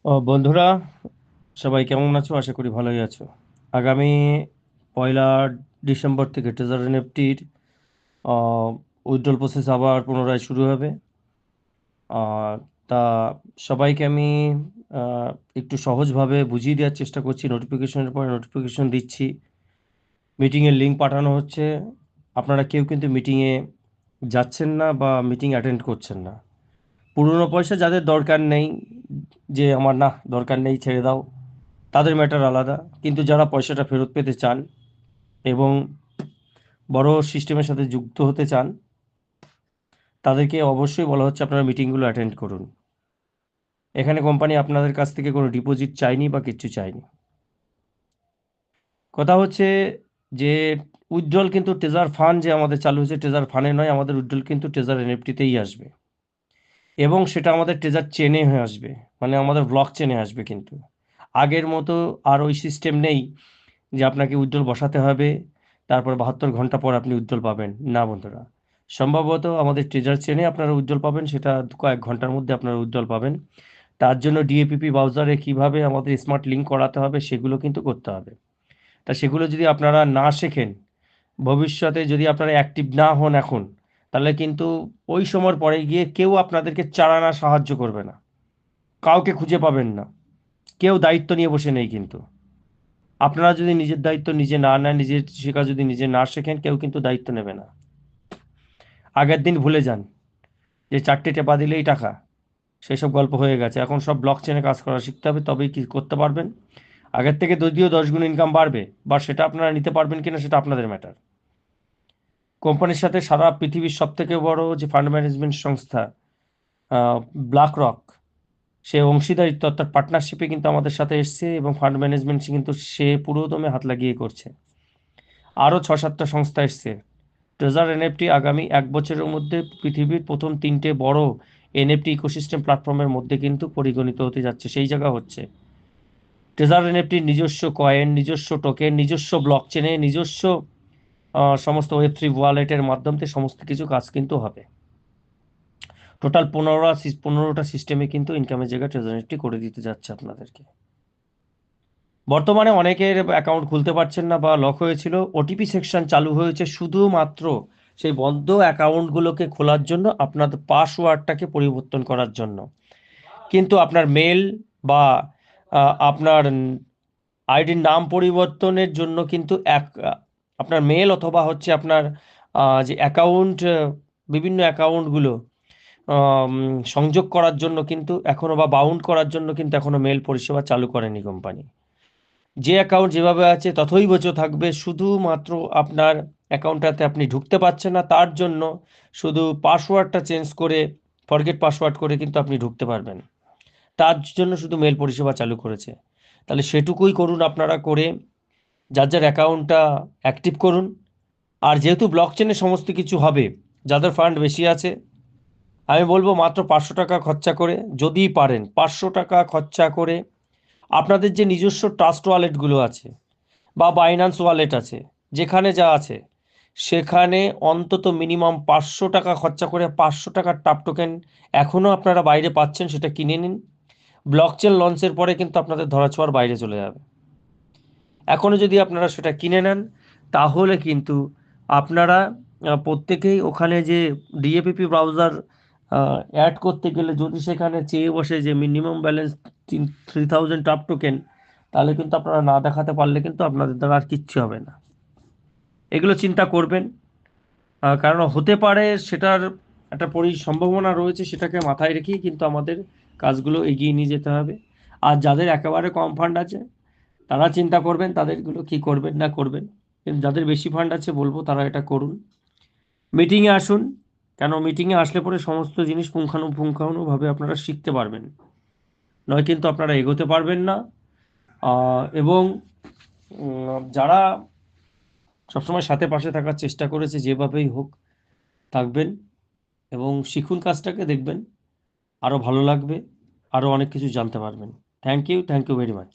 বন্ধুরা, সবাই কেমন আছো? আশা করি ভালোই আছো। আগামী 1লা ডিসেম্বর থেকে ট্রেজার এনএফটির উইথড্রল প্রসেস আবার পুনরায় শুরু হবে। আহ, তা সবাইকে আমি আহ, একটু সহজভাবে বুঝিয়ে দেওয়ার চেষ্টা করছি। নোটিফিকেশনের পরে নোটিফিকেশন দিচ্ছি, মিটিংয়ের লিঙ্ক পাঠানো হচ্ছে। আপনারা কেউ কিন্তু মিটিংয়ে যাচ্ছেন না বা মিটিং অ্যাটেন্ড করছেন না। পুরনো পয়সা যাদের দরকার নেই, যে আমার না দরকার নেই ছেড়ে দাও, তাদের ম্যাটার আলাদা। কিন্তু যারা পয়সাটা ফেরত পেতে চান এবং বড় সিস্টেমের সাথে যুক্ত হতে চান, তাদেরকে অবশ্যই বলা হচ্ছে আপনারা মিটিংগুলো অ্যাটেন্ড করুন। এখানে কোম্পানি আপনাদের কাছ থেকে কোনো ডিপোজিট চায়নি বা কিচ্ছু চায়নি। কথা হচ্ছে যে উইথড্রল কিন্তু ট্রেজার ফান্ড যে আমাদের চালু হয়েছে, ট্রেজার ফান্ডে নয়, আমাদের উইথড্রল কিন্তু ট্রেজার এনএফটিতেই আসবে এবং সেটা আমাদের ট্রেজার চেনে হয়ে আসবে, মানে আমাদের ব্লক চেনে আসবে। কিন্তু আগের মতো আর ওই সিস্টেম নেই যে আপনাকে উইথড্রল বসাতে হবে, তারপর 72 ঘন্টা পর আপনি উইথড্রল পাবেন। না বন্ধুরা, সম্ভবত আমাদের ট্রেজার চেনে আপনারা উইথড্রল পাবেন, সেটা কয়েক ঘন্টার মধ্যে আপনারা উইথড্রল পাবেন। তার জন্য ডিএপিপি ব্রাউজারে কিভাবে আমাদের স্মার্ট লিঙ্ক করাতে হবে সেগুলো কিন্তু করতে হবে। তা সেগুলো যদি আপনারা না শেখেন, ভবিষ্যতে যদি আপনারা অ্যাক্টিভ না হন এখন, তাহলে কিন্তু ওই সময়ের পরে গিয়ে কেউ আপনাদেরকে চালানা সাহায্য করবে না, কাউকে খুঁজে পাবেন না, কেউ দায়িত্ব নিয়ে বসে নেই। কিন্তু আপনারা যদি নিজের দায়িত্ব নিজে না নেন, নিজের শেখা যদি নিজে না শেখেন, কেউ কিন্তু দায়িত্ব নেবে না। আগের দিন ভুলে যান যে 4টে টেপা দিলেই টাকা, সেসব গল্প হয়ে গেছে। এখন সব ব্লক চেনে কাজ করা শিখতে হবে, তবেই কি করতে পারবেন। আগের থেকে যদিও 10 গুণ ইনকাম বাড়বে, বা সেটা আপনারা নিতে পারবেন কিনা সেটা আপনাদের ম্যাটার। কোম্পানির সাথে সারা পৃথিবীর সব থেকে বড় যে ফান্ড ম্যানেজমেন্ট সংস্থা ব্ল্যাক রক, সে অংশীদারিত্ব অর্থাৎ পার্টনারশিপে কিন্তু আমাদের সাথে এসছে এবং ফান্ড ম্যানেজমেন্ট কিন্তু সে পুরোদমে হাত লাগিয়ে করছে। আরও 6-7টা সংস্থা এসছে। ট্রেজার এনএফটি আগামী 1 বছরের মধ্যে পৃথিবীর প্রথম 3টে বড় এনএফটি ইকোসিস্টেম প্ল্যাটফর্মের মধ্যে কিন্তু পরিগণিত হতে যাচ্ছে। সেই জায়গা হচ্ছে ট্রেজার এনএফটির নিজস্ব কয়েন, নিজস্ব টোকেন, নিজস্ব ব্লক চেনে, নিজস্ব সমস্ত ওয়েব3 ওয়ালেটের মাধ্যমে সমস্ত কিছু কাজ কিন্তু হবে। টোটাল 15টা সিস্টেমে কিন্তু ইনকামের জায়গা ট্রেজার এনএফটি করে দিতে যাচ্ছে আপনাদেরকে। বর্তমানে অনেকের অ্যাকাউন্ট খুলতে পারছেন না বা লক হয়েছিল, ওটিপি সেকশন চালু হয়েছে শুধুমাত্র সেই বন্ধ অ্যাকাউন্টগুলোকে খোলার জন্য, আপনার পাসওয়ার্ডটাকে পরিবর্তন করার জন্য। কিন্তু আপনার মেল বা আপনার আইডির নাম পরিবর্তনের জন্য কিন্তু আপনার মেল অথবা হচ্ছে আপনার যে অ্যাকাউন্ট, বিভিন্ন অ্যাকাউন্টগুলো সংযোগ করার জন্য কিন্তু এখনো, বা বাউন্ড করার জন্য কিন্তু এখনো মেল পরিষেবা চালু করেনি কোম্পানি। যে অ্যাকাউন্ট যেভাবে আছে ততই বছর থাকবে, শুধুমাত্র আপনার অ্যাকাউন্টটাতে আপনি ঢুকতে পারছেন না, তার জন্য শুধু পাসওয়ার্ডটা চেঞ্জ করে, ফরগেট পাসওয়ার্ড করে কিন্তু আপনি ঢুকতে পারবেন। তার জন্য শুধু মেল পরিষেবা চালু করেছে। তাহলে সেটুকুই করুন আপনারা, করে যার যার অ্যাকাউন্টটা অ্যাক্টিভ করুন। আর যেহেতু ব্লক চেনে সমস্ত কিছু হবে, যাদের ফান্ড বেশি আছে, আমি বলবো মাত্র 500 টাকা খরচা করে, যদি পারেন 500 টাকা খরচা করে আপনাদের যে নিজস্ব ট্রাস্ট ওয়ালেটগুলো আছে বা বাইন্যান্স ওয়ালেট আছে, যেখানে যা আছে সেখানে অন্তত মিনিমাম 500 টাকা খরচা করে 500 টাকার টাপ টোকেন এখনও আপনারা বাইরে পাচ্ছেন, সেটা কিনে নিন। ব্লকচেন লঞ্চের পরে কিন্তু আপনাদের ধরাছোঁয়ার বাইরে চলে যাবে। এখনও যদি আপনারা সেটা কিনে নেন, তাহলে কিন্তু আপনারা প্রত্যেকেই ওখানে যে ডিএপিপি ব্রাউজার অ্যাড করতে গেলে যদি সেখানে চেয়ে বসে যে মিনিমাম ব্যালেন্স 3000 টাপ টোকেন, তাহলে কিন্তু আপনারা না দেখাতে পারলে কিন্তু আপনাদের দ্বারা আর কিচ্ছু হবে না। এগুলো চিন্তা করবেন, কারণ হতে পারে সেটার একটা সম্ভাবনা রয়েছে, সেটাকে মাথায় রেখেই কিন্তু আমাদের কাজগুলো এগিয়ে নিয়ে যেতে হবে। আর যাদের একেবারে কম ফান্ড আছে, তারা চিন্তা করবেন তাদেরগুলো কি করবেন না করবেন। কিন্তু যাদের বেশি ফান্ড আছে বলবো তারা এটা করুন, মিটিংয়ে আসুন। কেন মিটিংয়ে আসলে পরে সমস্ত জিনিস পুঙ্খানুপুঙ্খানুভাবে আপনারা শিখতে পারবেন, নয় কিন্তু আপনারা এগোতে পারবেন না। এবং যারা সবসময় সাথে পাশে থাকার চেষ্টা করেছে, যেভাবেই হোক থাকবেন এবং শিখুন কাজটাকে, দেখবেন আরও ভালো লাগবে, আরও অনেক কিছু জানতে পারবেন। Thank you very much.